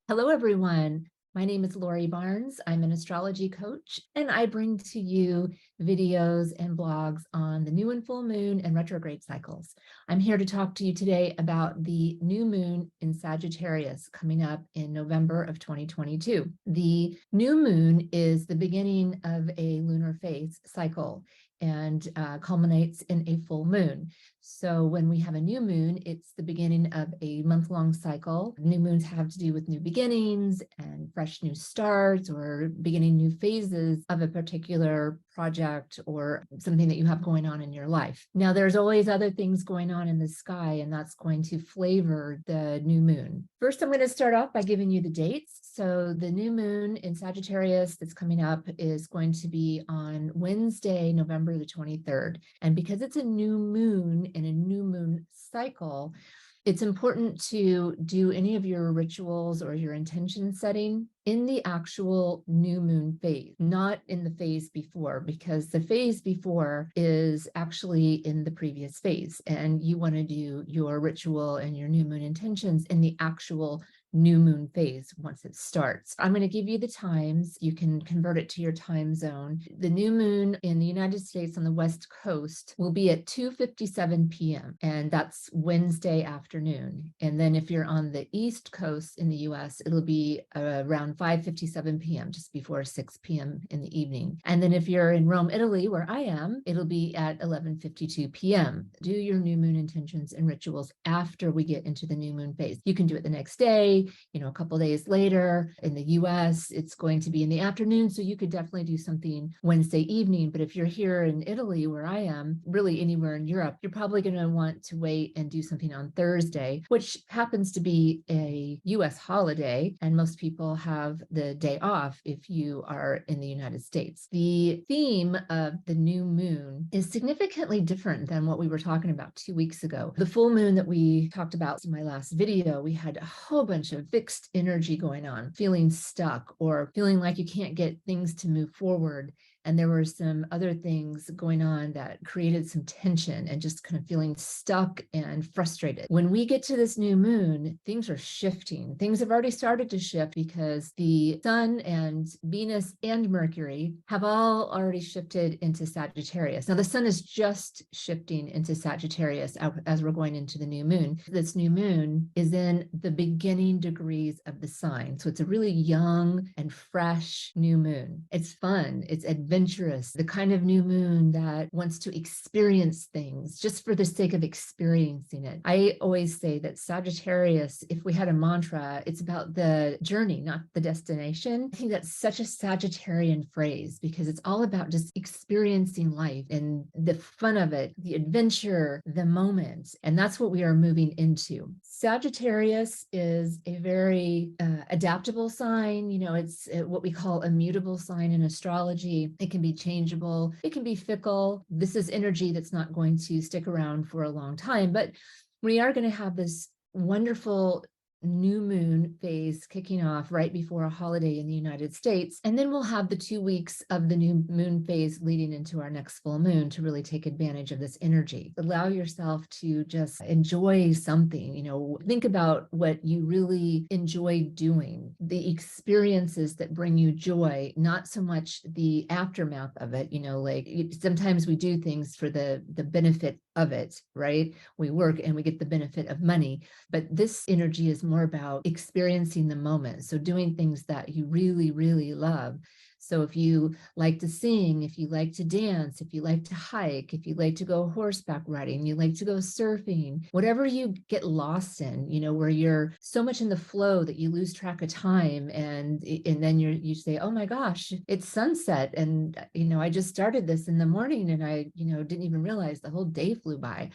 Hello, everyone. My name is Lori Barnes. I'm an astrology coach, and I bring to you videos and blogs on the new and full moon and retrograde cycles. I'm here to talk to you today about the new moon in Sagittarius coming up in November of 2022. The new moon is the beginning of a lunar phase cycle and culminates in a full moon. So when we have a new moon, it's the beginning of a month-long cycle. New moons have to do with new beginnings and fresh new starts or beginning new phases of a particular project or something that you have going on in your life. Now, there's always other things going on in the sky, and that's going to flavor the new moon. First, I'm going to start off by giving you the dates. So the new moon in Sagittarius that's coming up is going to be on Wednesday, November the 23rd. And because it's a new moon in a new moon cycle, it's important to do any of your rituals or your intention setting in the actual new moon phase, not in the phase before, because the phase before is actually in the previous phase. And you want to do your ritual and your new moon intentions in the actual new moon phase once it starts. I'm going to give you the times. You can convert it to your time zone. The new moon in the United States on the West Coast will be at 2:57 p.m. and that's Wednesday afternoon. And then if you're on the East Coast in the US, it'll be around 5:57 p.m., just before 6 p.m. in the evening. And then if you're in Rome, Italy, where I am, it'll be at 11:52 p.m. Do your new moon intentions and rituals after we get into the new moon phase. You can do it the next day, a couple of days later. In the US, it's going to be in the afternoon, so you could definitely do something Wednesday evening. But if you're here in Italy, where I am, really anywhere in Europe, you're probably going to want to wait and do something on Thursday, which happens to be a US holiday, and most people have the day off if you are in the United States. The theme of the new moon is significantly different than what we were talking about 2 weeks ago. The full moon that we talked about in my last video, we had a whole bunch of fixed energy going on, feeling stuck or feeling like you can't get things to move forward. And there were some other things going on that created some tension and just kind of feeling stuck and frustrated. When we get to this new moon, things are shifting. Things have already started to shift because the sun and Venus and Mercury have all already shifted into Sagittarius. Now, the sun is just shifting into Sagittarius as we're going into the new moon. This new moon is in the beginning degrees of the sign. So it's a really young and fresh new moon. It's fun. It's adventurous, the kind of new moon that wants to experience things just for the sake of experiencing it. I always say that Sagittarius, if we had a mantra, it's about the journey, not the destination. I think that's such a Sagittarian phrase because it's all about just experiencing life and the fun of it, the adventure, the moment. And that's what we are moving into. Sagittarius is a very adaptable sign. It's what we call a mutable sign in astrology. It can be changeable. It can be fickle. This is energy that's not going to stick around for a long time, but we are going to have this wonderful new moon phase kicking off right before a holiday in the United States. And then we'll have the 2 weeks of the new moon phase leading into our next full moon to really take advantage of this energy. Allow yourself to just enjoy something, think about what you really enjoy doing, the experiences that bring you joy, not so much the aftermath of it, sometimes we do things for the benefit of it, right? We work and we get the benefit of money, but this energy is more about experiencing the moment. So doing things that you really, really love. So if you like to sing, if you like to dance, if you like to hike, if you like to go horseback riding, you like to go surfing, whatever you get lost in, where you're so much in the flow that you lose track of time. And then you say, oh my gosh, it's sunset. And, I just started this in the morning and I, didn't even realize the whole day flew by.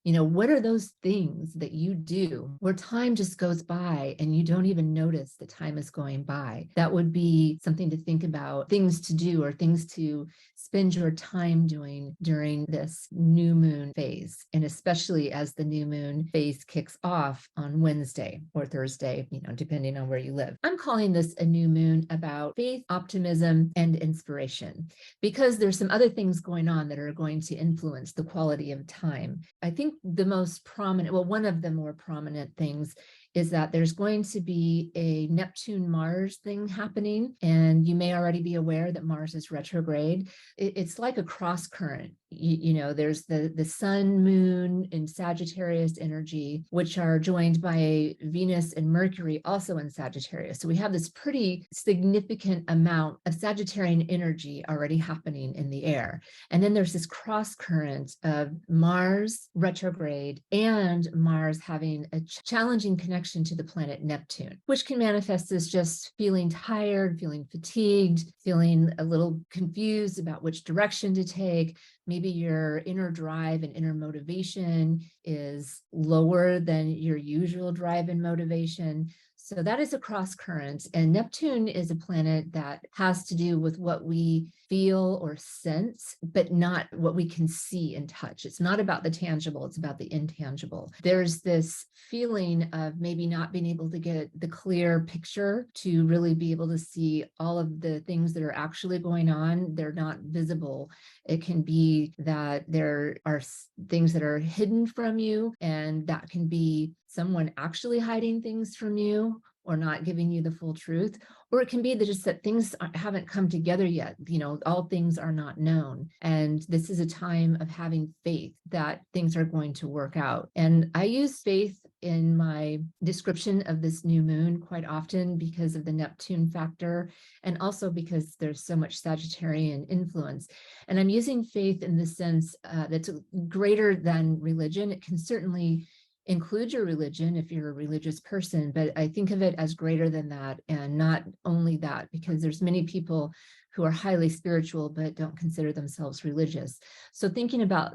What are those things that you do where time just goes by and you don't even notice the time is going by? That would be something to think about, things to do or things to spend your time doing during this new moon phase. And especially as the new moon phase kicks off on Wednesday or Thursday, depending on where you live. I'm calling this a new moon about faith, optimism, and inspiration because there's some other things going on that are going to influence the quality of time. I think think the most prominent, well, one of the more prominent things is that there's going to be a Neptune-Mars thing happening. And you may already be aware that Mars is retrograde. It's like a cross current. There's the sun, moon, and Sagittarius energy, which are joined by Venus and Mercury also in Sagittarius. So we have this pretty significant amount of Sagittarian energy already happening in the air. And then there's this cross current of Mars retrograde and Mars having a challenging connection to the planet Neptune, which can manifest as just feeling tired, feeling fatigued, feeling a little confused about which direction to take. Maybe your inner drive and inner motivation is lower than your usual drive and motivation. So that is a cross current. And Neptune is a planet that has to do with what we feel or sense, but not what we can see and touch. It's not about the tangible, it's about the intangible. There's this feeling of maybe not being able to get the clear picture to really be able to see all of the things that are actually going on. They're not visible. It can be that there are things that are hidden from you, and that can be someone actually hiding things from you or not giving you the full truth. Or it can be that just that things haven't come together yet. All things are not known. And this is a time of having faith that things are going to work out. And I use faith in my description of this new moon quite often because of the Neptune factor, and also because there's so much Sagittarian influence. And I'm using faith in the sense that's greater than religion. It can certainly include your religion if you're a religious person, but I think of it as greater than that, and not only that, because there's many people who are highly spiritual but don't consider themselves religious. So thinking about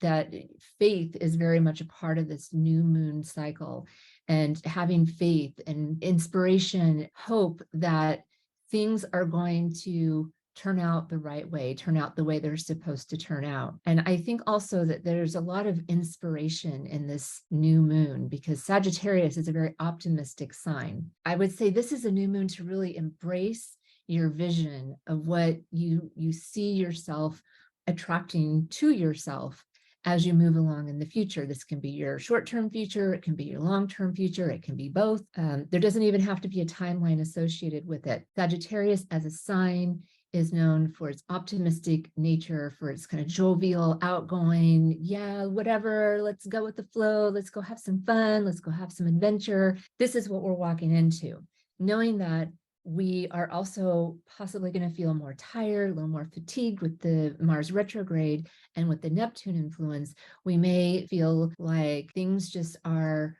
that, faith is very much a part of this new moon cycle, and having faith and inspiration, hope that things are going to turn out the right way, turn out the way they're supposed to turn out. And I think also that there's a lot of inspiration in this new moon because Sagittarius is a very optimistic sign. I would say this is a new moon to really embrace your vision of what you see yourself attracting to yourself as you move along in the future. This can be your short-term future, it can be your long-term future, it can be both. There doesn't even have to be a timeline associated with it. Sagittarius as a sign is known for its optimistic nature, for its kind of jovial, outgoing, yeah, whatever, let's go with the flow, let's go have some fun, let's go have some adventure. This is what we're walking into, knowing that we are also possibly going to feel more tired, a little more fatigued with the Mars retrograde, and with the Neptune influence, we may feel like things just are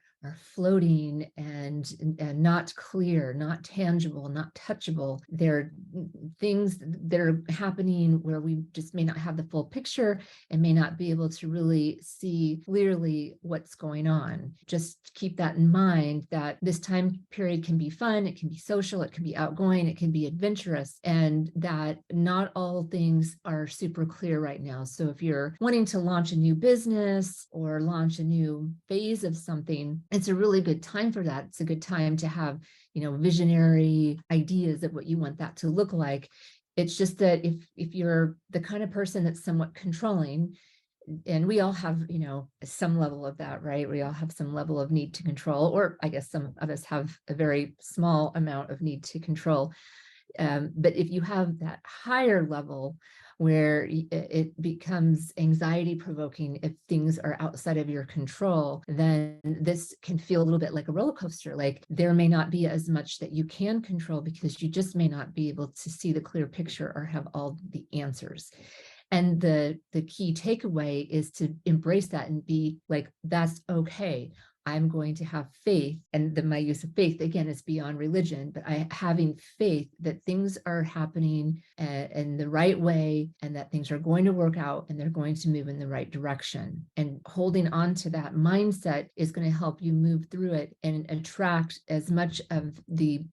floating and not clear, not tangible, not touchable. They're things that are happening where we just may not have the full picture and may not be able to really see clearly what's going on. Just keep that in mind, that this time period can be fun, it can be social, it can be outgoing, it can be adventurous, and that not all things are super clear right now. So if you're wanting to launch a new business or launch a new phase of something, it's a really good time for that. It's a good time to have, visionary ideas of what you want that to look like. It's just that if you're the kind of person that's somewhat controlling, and we all have, some level of that, right? We all have some level of need to control, or I guess some of us have a very small amount of need to control. But if you have that higher level where it becomes anxiety provoking if things are outside of your control, then this can feel a little bit like a roller coaster. Like there may not be as much that you can control because you just may not be able to see the clear picture or have all the answers. And the key takeaway is to embrace that and be like, that's okay. I'm going to have faith. And my use of faith, again, is beyond religion, but having faith that things are happening in the right way, and that things are going to work out and they're going to move in the right direction. And holding on to that mindset is going to help you move through it and attract as much of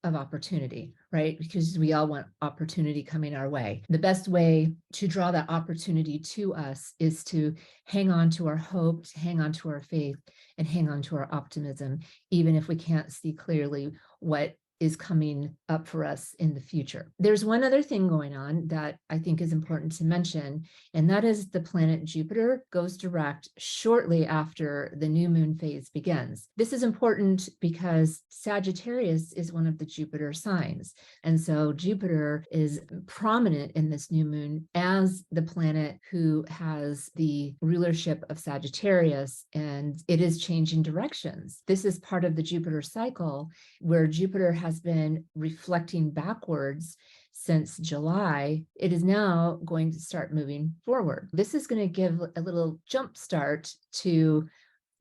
opportunity, right? Because we all want opportunity coming our way. The best way to draw that opportunity to us is to hang on to our hope, to hang on to our faith, and hang on to our optimism, even if we can't see clearly what is coming up for us in the future. There's one other thing going on that I think is important to mention, and that is the planet Jupiter goes direct shortly after the new moon phase begins. This is important because Sagittarius is one of the Jupiter signs. And so Jupiter is prominent in this new moon as the planet who has the rulership of Sagittarius, and it is changing directions. This is part of the Jupiter cycle where Jupiter has been reflecting backwards since July. It is now going to start moving forward. This is going to give a little jump start to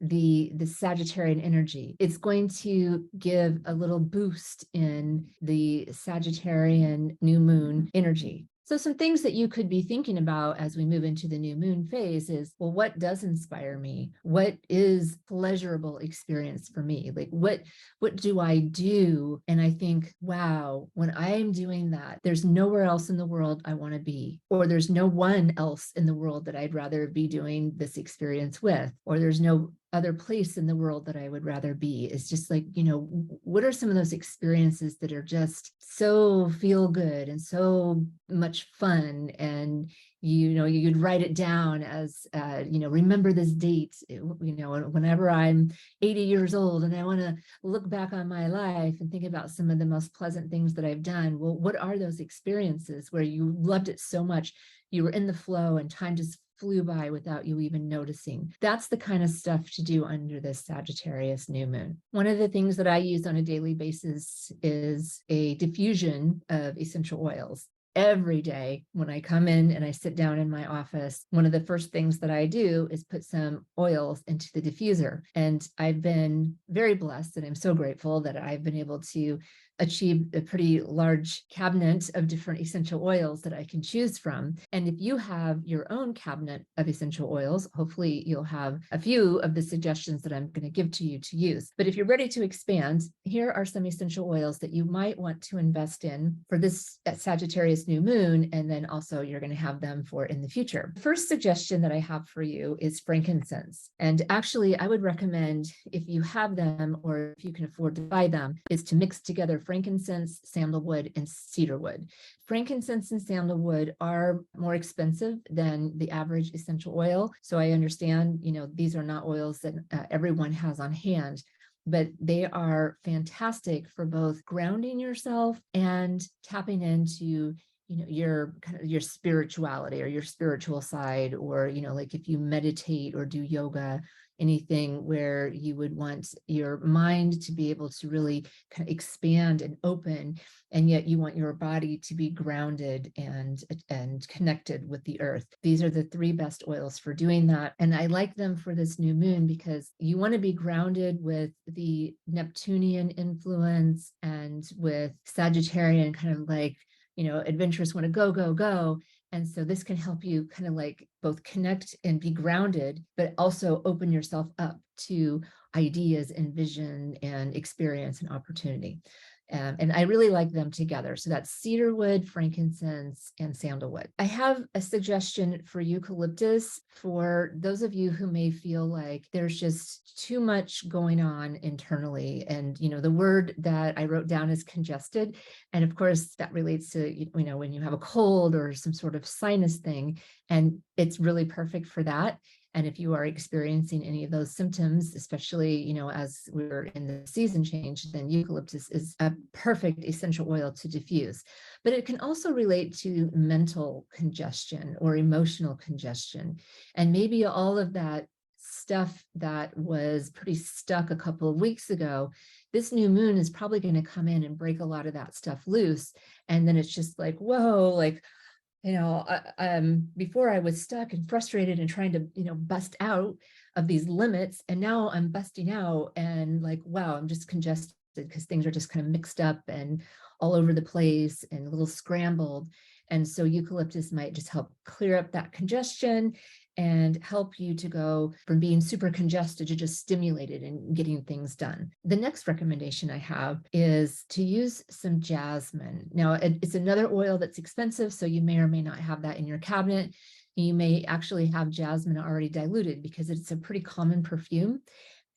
the Sagittarian energy. It's going to give a little boost in the Sagittarian new moon energy. So some things that you could be thinking about as we move into the new moon phase is, well, what does inspire me? What is pleasurable experience for me? Like what do I do? And I think, wow, when I'm doing that, there's nowhere else in the world I want to be, or there's no one else in the world that I'd rather be doing this experience with, or there's no other place in the world that I would rather be. It's just like, what are some of those experiences that are just so feel good and so much fun? And you'd write it down as remember this date, whenever I'm 80 years old and I want to look back on my life and think about some of the most pleasant things that I've done. Well, what are those experiences where you loved it so much, you were in the flow and time just flew by without you even noticing? That's the kind of stuff to do under this Sagittarius new moon. One of the things that I use on a daily basis is a diffusion of essential oils. Every day when I come in and I sit down in my office, one of the first things that I do is put some oils into the diffuser. And I've been very blessed, and I'm so grateful that I've been able to achieve a pretty large cabinet of different essential oils that I can choose from. And if you have your own cabinet of essential oils, hopefully you'll have a few of the suggestions that I'm going to give to you to use. But if you're ready to expand, here are some essential oils that you might want to invest in for this Sagittarius new moon, and then also you're going to have them for in the future. The first suggestion that I have for you is frankincense. And actually, I would recommend, if you have them or if you can afford to buy them, is to mix together frankincense, sandalwood, and cedarwood. Frankincense and sandalwood are more expensive than the average essential oil. So I understand, these are not oils that everyone has on hand, but they are fantastic for both grounding yourself and tapping into your kind of your spirituality or your spiritual side, or like if you meditate or do yoga, anything where you would want your mind to be able to really kind of expand and open, and yet you want your body to be grounded and connected with the earth. These are the three best oils for doing that. And I like them for this new moon because you want to be grounded with the Neptunian influence and with Sagittarian kind of like, adventurous want to go, go, go. And so this can help you kind of like both connect and be grounded, but also open yourself up to ideas and vision and experience and opportunity. And I really like them together. So that's cedarwood, frankincense, and sandalwood. I have a suggestion for eucalyptus for those of you who may feel like there's just too much going on internally. And, the word that I wrote down is congested. And of course, that relates to, when you have a cold or some sort of sinus thing, and it's really perfect for that. And if you are experiencing any of those symptoms, especially, as we're in the season change, then eucalyptus is a perfect essential oil to diffuse. But it can also relate to mental congestion or emotional congestion. And maybe all of that stuff that was pretty stuck a couple of weeks ago, this new moon is probably going to come in and break a lot of that stuff loose. And then it's just like, whoa, like, before I was stuck and frustrated and trying to, bust out of these limits. And now I'm busting out and like, wow, I'm just congested because things are just kind of mixed up and all over the place and a little scrambled. And so eucalyptus might just help clear up that congestion and help you to go from being super congested to just stimulated and getting things done. The next recommendation I have is to use some jasmine. Now, it's another oil that's expensive, so you may or may not have that in your cabinet. You may actually have jasmine already diluted because it's a pretty common perfume.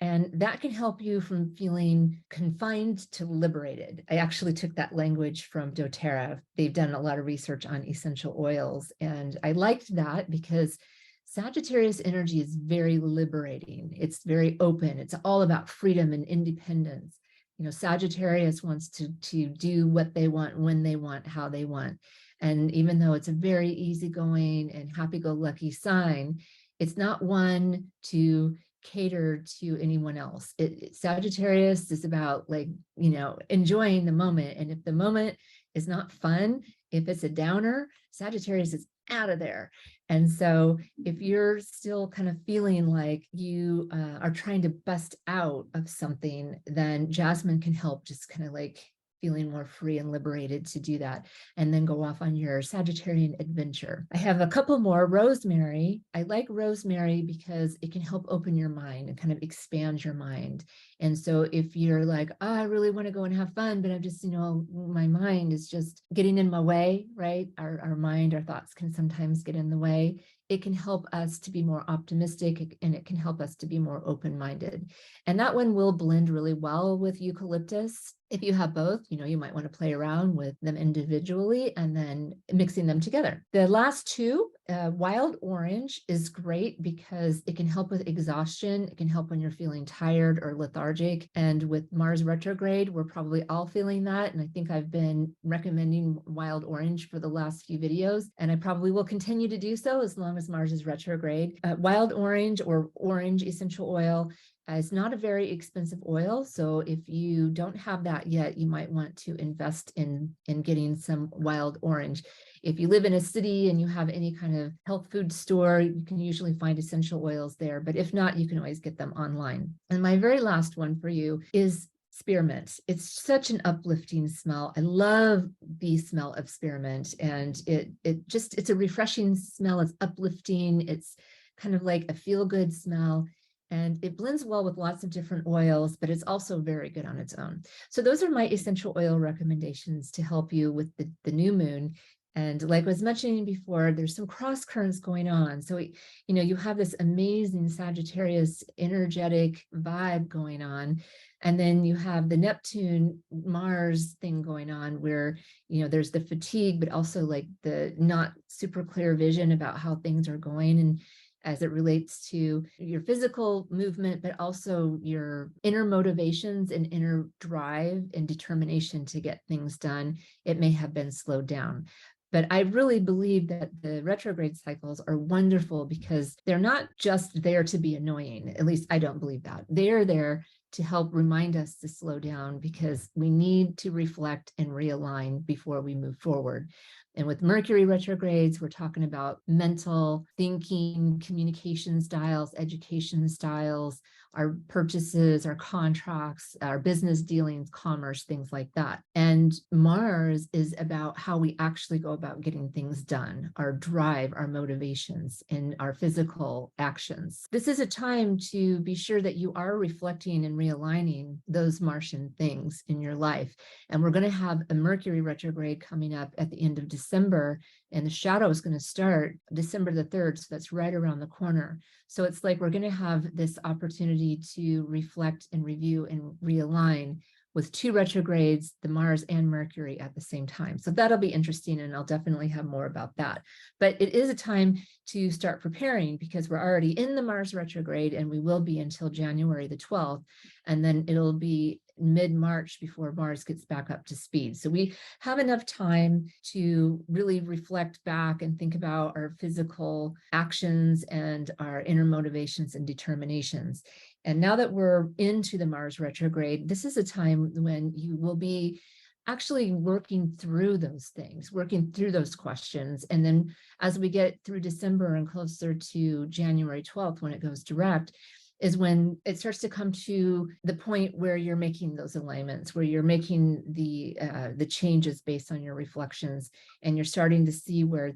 And that can help you from feeling confined to liberated. I actually took that language from doTERRA. They've done a lot of research on essential oils. And I liked that because Sagittarius energy is very liberating. It's very open. It's all about freedom and independence. You know, Sagittarius wants to do what they want, when they want, how they want. And even though it's a very easygoing and happy-go-lucky sign, it's not one to cater to anyone else. Sagittarius is about, like, you know, enjoying the moment. And if the moment is not fun, if it's a downer, Sagittarius is out of there. And so if you're still kind of feeling like you are trying to bust out of something, then Jasmine can help, just kind of like feeling more free and liberated to do that, and then go off on your Sagittarian adventure. I have a couple more. Rosemary. I like rosemary because it can help open your mind and kind of expand your mind. And so if you're like, oh, I really want to go and have fun, but I'm just, you know, my mind is just getting in my way, right? Our mind, our thoughts can sometimes get in the way. It can help us to be more optimistic, and it can help us to be more open-minded. And that one will blend really well with eucalyptus. If you have both, you know, you might want to play around with them individually and then mixing them together. The last two, wild orange is great because it can help with exhaustion. It can help when you're feeling tired or lethargic. And with Mars retrograde, we're probably all feeling that. And I think I've been recommending wild orange for the last few videos, and I probably will continue to do so as long as Mars is retrograde. Wild orange, or orange essential oil, it's not a very expensive oil. So if you don't have that yet, you might want to invest in getting some wild orange. If you live in a city and you have any kind of health food store, you can usually find essential oils there. But if not, you can always get them online. And my very last one for you is spearmint. It's such an uplifting smell. I love the smell of spearmint, and it's a refreshing smell. It's uplifting. It's kind of like a feel-good smell. And it blends well with lots of different oils, but it's also very good on its own. So those are my essential oil recommendations to help you with the new moon. And like I was mentioning before, there's some cross currents going on. So, you know, you have this amazing Sagittarius energetic vibe going on. And then you have the Neptune Mars thing going on where, you know, there's the fatigue, but also like the not super clear vision about how things are going. And as it relates to your physical movement, but also your inner motivations and inner drive and determination to get things done, it may have been slowed down. But I really believe that the retrograde cycles are wonderful because they're not just there to be annoying. At least I don't believe that. They're there to help remind us to slow down because we need to reflect and realign before we move forward. And with Mercury retrogrades, we're talking about mental thinking, communication styles, education styles, our purchases, our contracts, our business dealings, commerce, things like that. And Mars is about how we actually go about getting things done, our drive, our motivations, and our physical actions. This is a time to be sure that you are reflecting and realigning those Martian things in your life. And we're going to have a Mercury retrograde coming up at the end of December, and the shadow is going to start December the 3rd. So that's right around the corner. So it's like we're going to have this opportunity to reflect and review and realign with two retrogrades, the Mars and Mercury at the same time. So that'll be interesting, and I'll definitely have more about that. But it is a time to start preparing because we're already in the Mars retrograde, and we will be until January the 12th. And then it'll be mid-March before Mars gets back up to speed. So we have enough time to really reflect back and think about our physical actions and our inner motivations and determinations. And now that we're into the Mars retrograde, this is a time when you will be actually working through those things, working through those questions. And then as we get through December and closer to January 12th, when it goes direct, is when it starts to come to the point where you're making those alignments, where you're making the changes based on your reflections, and you're starting to see where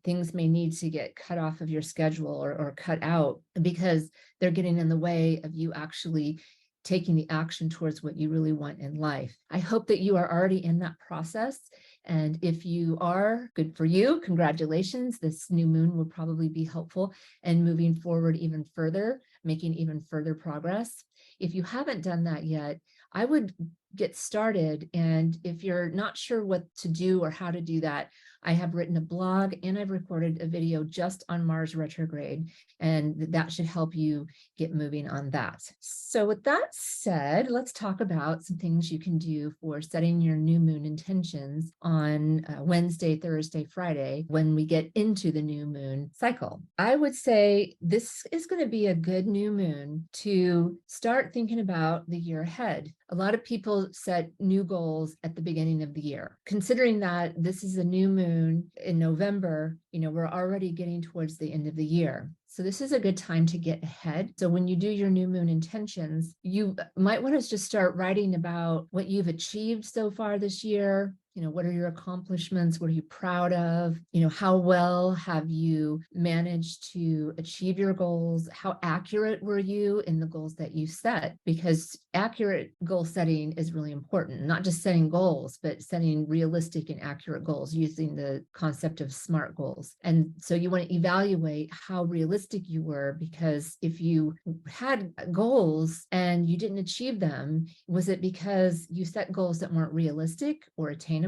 things may need to get cut off of your schedule or cut out because they're getting in the way of you actually taking the action towards what you really want in life. I hope that you are already in that process. And if you are, good for you, congratulations. This new moon will probably be helpful and moving forward even further, making even further progress. if you haven't done that yet, I would get started. And if you're not sure what to do or how to do that, I have written a blog and I've recorded a video just on Mars retrograde, and that should help you get moving on that. So with that said, let's talk about some things you can do for setting your new moon intentions on Wednesday, Thursday, Friday, when we get into the new moon cycle. I would say this is going to be a good new moon to start thinking about the year ahead. A lot of people set new goals at the beginning of the year. Considering that this is a new moon in November, we're already getting towards the end of the year. So this is a good time to get ahead. So when you do your new moon intentions, you might want to just start writing about what you've achieved so far this year. What are your accomplishments? What are you proud of? How well have you managed to achieve your goals? How accurate were you in the goals that you set? Because accurate goal setting is really important, not just setting goals, but setting realistic and accurate goals using the concept of SMART goals. And so you want to evaluate how realistic you were, because if you had goals and you didn't achieve them, was it because you set goals that weren't realistic or attainable?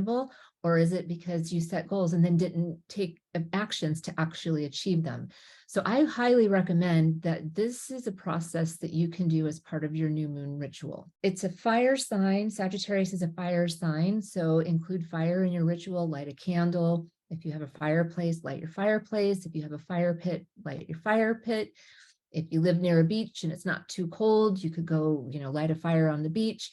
Or is it because you set goals and then didn't take actions to actually achieve them? So I highly recommend that this is a process that you can do as part of your new moon ritual. It's a fire sign. Sagittarius is a fire sign. So include fire in your ritual, light a candle. If you have a fireplace, light your fireplace. If you have a fire pit, light your fire pit. If you live near a beach and it's not too cold, you could go, light a fire on the beach.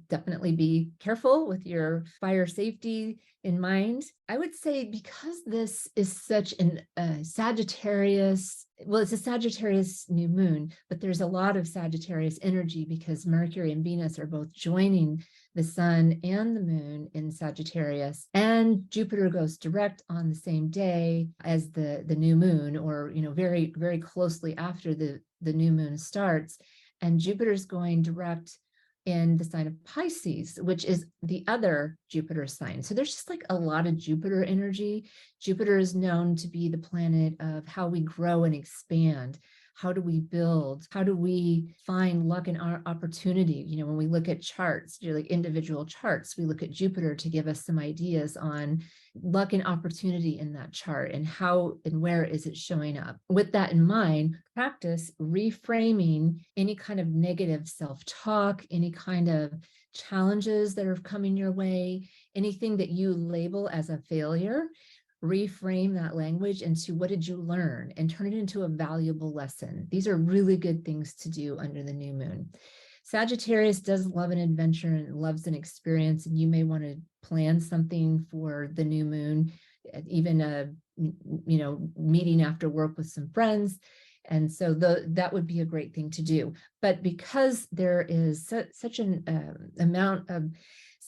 Definitely be careful with your fire safety in mind. I would say, because this is such an Sagittarius, well, it's a Sagittarius new moon, but there's a lot of Sagittarius energy because Mercury and Venus are both joining the sun and the moon in Sagittarius, and Jupiter goes direct on the same day as the new moon, or very, very closely after the new moon starts. And Jupiter's going direct in the sign of Pisces, which is the other Jupiter sign. So there's just like a lot of Jupiter energy. Jupiter is known to be the planet of how we grow and expand. How do we build? How do we find luck and our opportunity? When we look at charts, like individual charts, we look at Jupiter to give us some ideas on luck and opportunity in that chart, and how and where is it showing up. With that in mind, practice reframing any kind of negative self-talk, any kind of challenges that are coming your way, anything that you label as a failure. Reframe that language into what did you learn, and turn it into a valuable lesson. These are really good things to do under the new moon. Sagittarius does love an adventure and loves an experience, and you may want to plan something for the new moon, even a meeting after work with some friends. And so that would be a great thing to do. But because there is such an amount of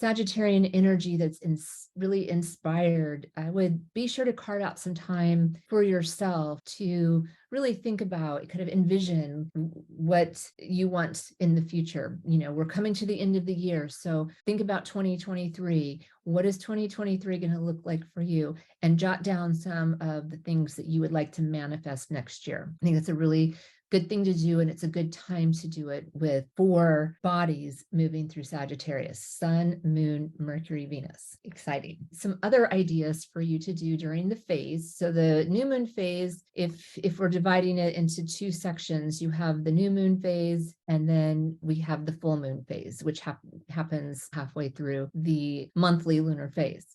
Sagittarian energy that's really inspired, I would be sure to carve out some time for yourself to really think about, kind of envision what you want in the future. We're coming to the end of the year, so think about 2023. What is 2023 going to look like for you? And jot down some of the things that you would like to manifest next year. I think that's a really good thing to do, and it's a good time to do it with 4 bodies moving through Sagittarius: Sun, Moon, Mercury, Venus. Exciting. Some other ideas for you to do during the phase. So the new moon phase, if we're dividing it into 2 sections, you have the new moon phase, and then we have the full moon phase, which happens halfway through the monthly lunar phase.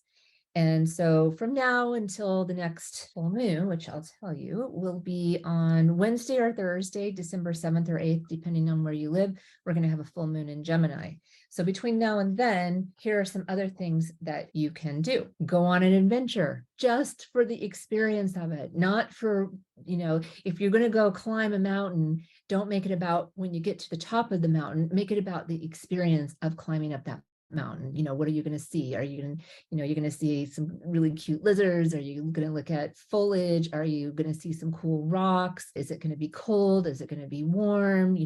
And so from now until the next full moon, which I'll tell you will be on Wednesday or Thursday, December 7th or 8th, depending on where you live, we're going to have a full moon in Gemini. So between now and then, here are some other things that you can do. Go on an adventure just for the experience of it, not for, if you're going to go climb a mountain, don't make it about when you get to the top of the mountain, make it about the experience of climbing up that mountain? What are you going to see? Are you going to, you're going to see some really cute lizards? Are you going to look at foliage? Are you going to see some cool rocks? Is it going to be cold? Is it going to be warm?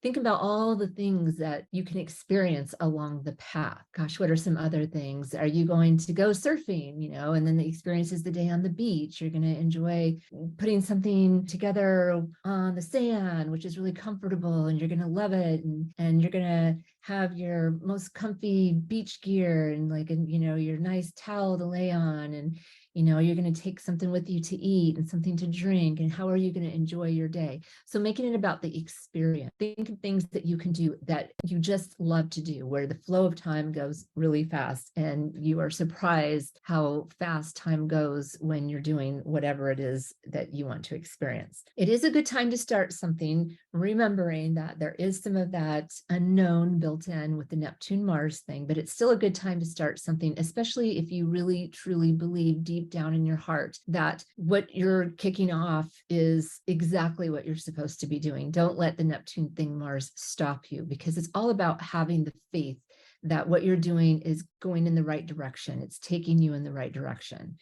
Think about all the things that you can experience along the path. Gosh, what are some other things? Are you going to go surfing, and then the experience is the day on the beach? You're going to enjoy putting something together on the sand, which is really comfortable, and you're going to love it. And you're going to have your most comfy beach gear and your nice towel to lay on, and you're going to take something with you to eat and something to drink. And how are you going to enjoy your day? So making it about the experience. Think of things that you can do that you just love to do, where the flow of time goes really fast and you are surprised how fast time goes when you're doing whatever it is that you want to experience. It is a good time to start something, remembering that there is some of that unknown built in with the Neptune-Mars thing, but it's still a good time to start something, especially if you really, truly believe deep down in your heart that what you're kicking off is exactly what you're supposed to be doing. Don't let the Neptune thing, Mars, stop you, because it's all about having the faith that what you're doing is going in the right direction. It's taking you in the right direction.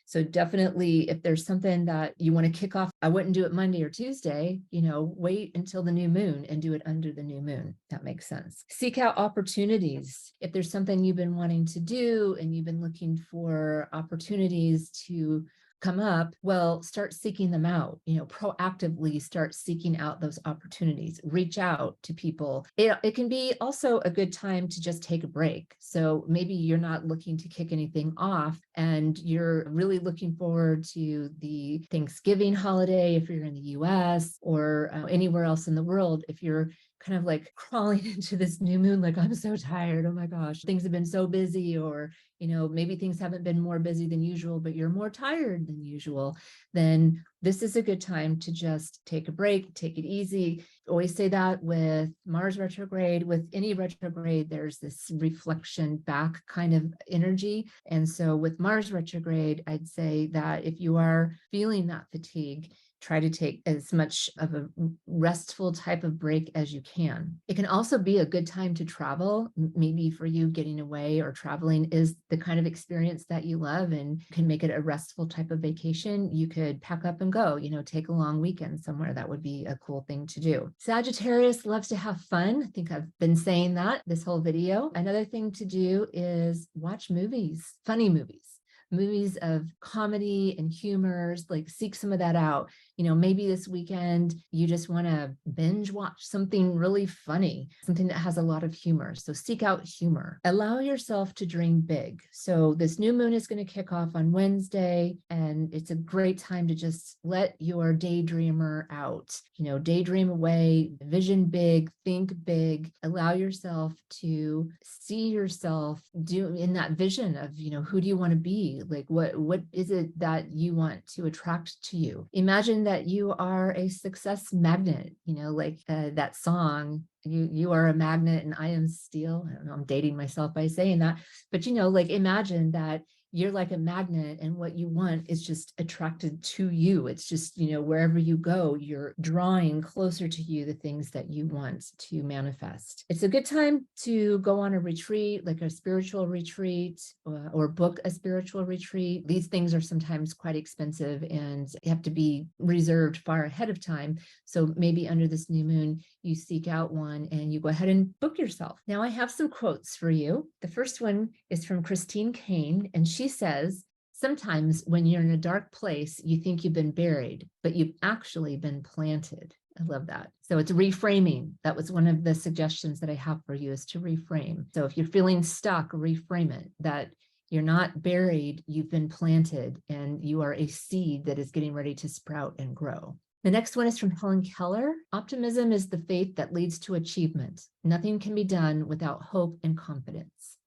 So definitely, if there's something that you want to kick off, I wouldn't do it Monday or Tuesday, wait until the new moon and do it under the new moon. That makes sense. Seek out opportunities. If there's something you've been wanting to do and you've been looking for opportunities to come up, well, start seeking them out, proactively start seeking out those opportunities, reach out to people. It can be also a good time to just take a break. So maybe you're not looking to kick anything off and you're really looking forward to the Thanksgiving holiday if you're in the US, or anywhere else in the world. If you're kind of like crawling into this new moon, like, I'm so tired, oh my gosh, things have been so busy, or maybe things haven't been more busy than usual, but you're more tired than usual, then this is a good time to just take a break, take it easy. Always say that with Mars retrograde, with any retrograde, there's this reflection back kind of energy. And so with Mars retrograde, I'd say that if you are feeling that fatigue, try to take as much of a restful type of break as you can. It can also be a good time to travel. Maybe for you, getting away or traveling is the kind of experience that you love and can make it a restful type of vacation. You could pack up and go, take a long weekend somewhere. That would be a cool thing to do. Sagittarius loves to have fun. I think I've been saying that this whole video. Another thing to do is watch movies, funny movies of comedy and humors, like seek some of that out. Maybe this weekend you just want to binge watch something really funny, something that has a lot of humor. So seek out humor. Allow yourself to dream big. So this new moon is going to kick off on Wednesday, and it's a great time to just let your daydreamer out. Daydream away, vision big, think big, allow yourself to see yourself do in that vision of, who do you want to be? Like, what is it that you want to attract to you? Imagine that you are a success magnet, like that song, you are a magnet and I am steel. I don't know, I'm dating myself by saying that, but imagine that you're like a magnet and what you want is just attracted to you. It's just, wherever you go, you're drawing closer to you the things that you want to manifest. It's a good time to go on a retreat, like a spiritual retreat, or book a spiritual retreat. These things are sometimes quite expensive and have to be reserved far ahead of time. So maybe under this new moon, you seek out one and you go ahead and book yourself. Now I have some quotes for you. The first one is from Christine Kane, and she says, "Sometimes when you're in a dark place, you think you've been buried, but you've actually been planted." I love that. So it's reframing. That was one of the suggestions that I have for you, is to reframe. So if you're feeling stuck, reframe it, that you're not buried, you've been planted, and you are a seed that is getting ready to sprout and grow. The next one is from Helen Keller. "Optimism is the faith that leads to achievement. Nothing can be done without hope and confidence."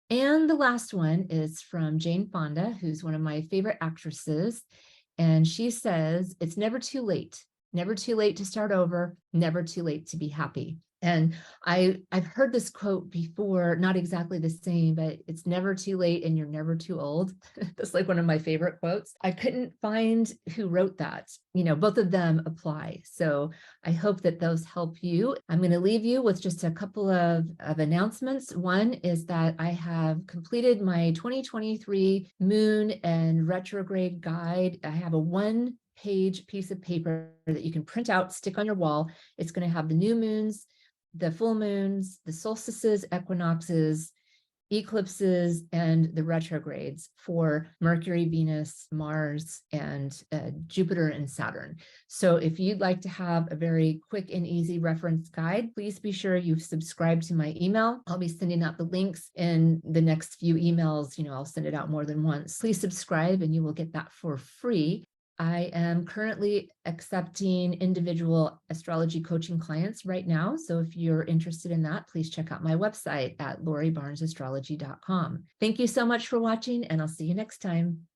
And the last one is from Jane Fonda, who's one of my favorite actresses. And she says, "It's never too late to start over, never too late to be happy." And I've heard this quote before, not exactly the same, but it's never too late and you're never too old. That's like one of my favorite quotes. I couldn't find who wrote that. You know, both of them apply. So I hope that those help you. I'm going to leave you with just a couple of announcements. One is that I have completed my 2023 moon and retrograde guide. I have a one-page piece of paper that you can print out, stick on your wall. It's going to have the new moons, the full moons, the solstices, equinoxes, eclipses, and the retrogrades for Mercury, Venus, Mars, and Jupiter and Saturn. So if you'd like to have a very quick and easy reference guide, please be sure you've subscribed to my email. I'll be sending out the links in the next few emails. You know, I'll send it out more than once. Please subscribe and you will get that for free. I am currently accepting individual astrology coaching clients right now. So if you're interested in that, please check out my website at lauriebarnesastrology.com. Thank you so much for watching, and I'll see you next time.